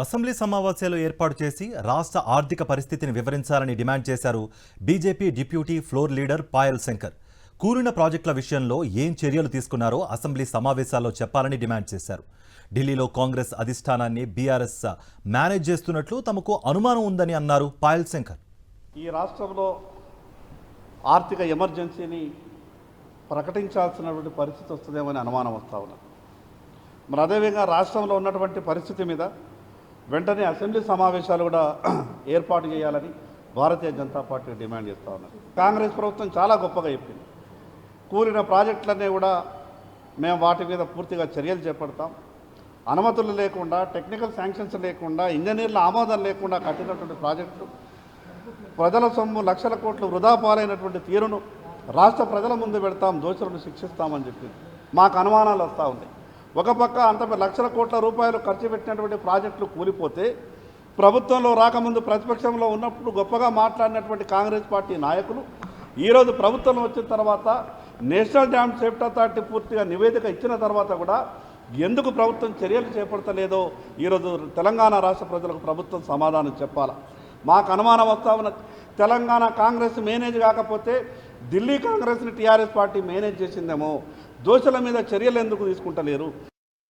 Assembly సమావేశాలు ఏర్పాటు చేసి రాష్ట్ర ఆర్థిక పరిస్థితిని వివరించాలని డిమాండ్ చేశారు BJP deputy floor leader Payal Shankar. కూలిన ప్రాజెక్టుల విషయంలో ఏం చర్యలు తీసుకున్నారో అసెంబ్లీ సమావేశాల్లో చెప్పాలని డిమాండ్ చేశారు. ఢిల్లీలో కాంగ్రెస్ అధిష్టానాన్ని బీఆర్ఎస్ మేనేజ్ చేస్తున్నట్లు తమకు అనుమానం ఉందని అన్నారు పాయల్ శంకర్. ఈ రాష్ట్రంలో ఆర్థిక ఎమర్జెన్సీని ప్రకటించాల్సినటువంటి పరిస్థితి వస్తుందేమని అనుమానం వస్తూ ఉన్నది. మరి అదేవిధంగా రాష్ట్రంలో ఉన్నటువంటి పరిస్థితి మీద వెంటనే అసెంబ్లీ సమావేశాలు కూడా ఏర్పాటు చేయాలని భారతీయ జనతా పార్టీ డిమాండ్ చేస్తూ ఉన్నది. కాంగ్రెస్ ప్రభుత్వం చాలా గొప్పగా చెప్పింది. కూలిన ప్రాజెక్టులన్నీ కూడా మేము వాటి మీద పూర్తిగా చర్యలు చేపడతాం, అనుమతులు లేకుండా, టెక్నికల్ శాంక్షన్స్ లేకుండా, ఇంజనీర్ల ఆమోదం లేకుండా కట్టినటువంటి ప్రాజెక్టులు, ప్రజల సొమ్ము లక్షల కోట్లు వృధా పాలైనటువంటి తీరును రాష్ట్ర ప్రజల ముందు పెడతాం, దోషులను శిక్షిస్తామని చెప్పింది. మాకు అనుమానాలు వస్తూ ఉన్నాయి. ఒక పక్క అంత లక్షల కోట్ల రూపాయలు ఖర్చు పెట్టినటువంటి ప్రాజెక్టులు కూలిపోతే, ప్రభుత్వంలో రాకముందు ప్రతిపక్షంలో ఉన్నప్పుడు గొప్పగా మాట్లాడినటువంటి కాంగ్రెస్ పార్టీ నాయకులు ఈరోజు ప్రభుత్వం వచ్చిన తర్వాత నేషనల్ డ్యామ్ సేఫ్టీ అథారిటీ పూర్తిగా నివేదిక ఇచ్చిన తర్వాత కూడా ఎందుకు ప్రభుత్వం చర్యలు చేపడతలేదో ఈరోజు తెలంగాణ రాష్ట్ర ప్రజలకు ప్రభుత్వం సమాధానం చెప్పాలా. మాకు అనుమానం వస్తూ ఉన్నది. తెలంగాణ కాంగ్రెస్ మేనేజ్ కాకపోతే ఢిల్లీ కాంగ్రెస్ని టీఆర్ఎస్ పార్టీ మేనేజ్ చేసిందేమో. దోషుల మీద చర్యలు ఎందుకు తీసుకుంటలేరు?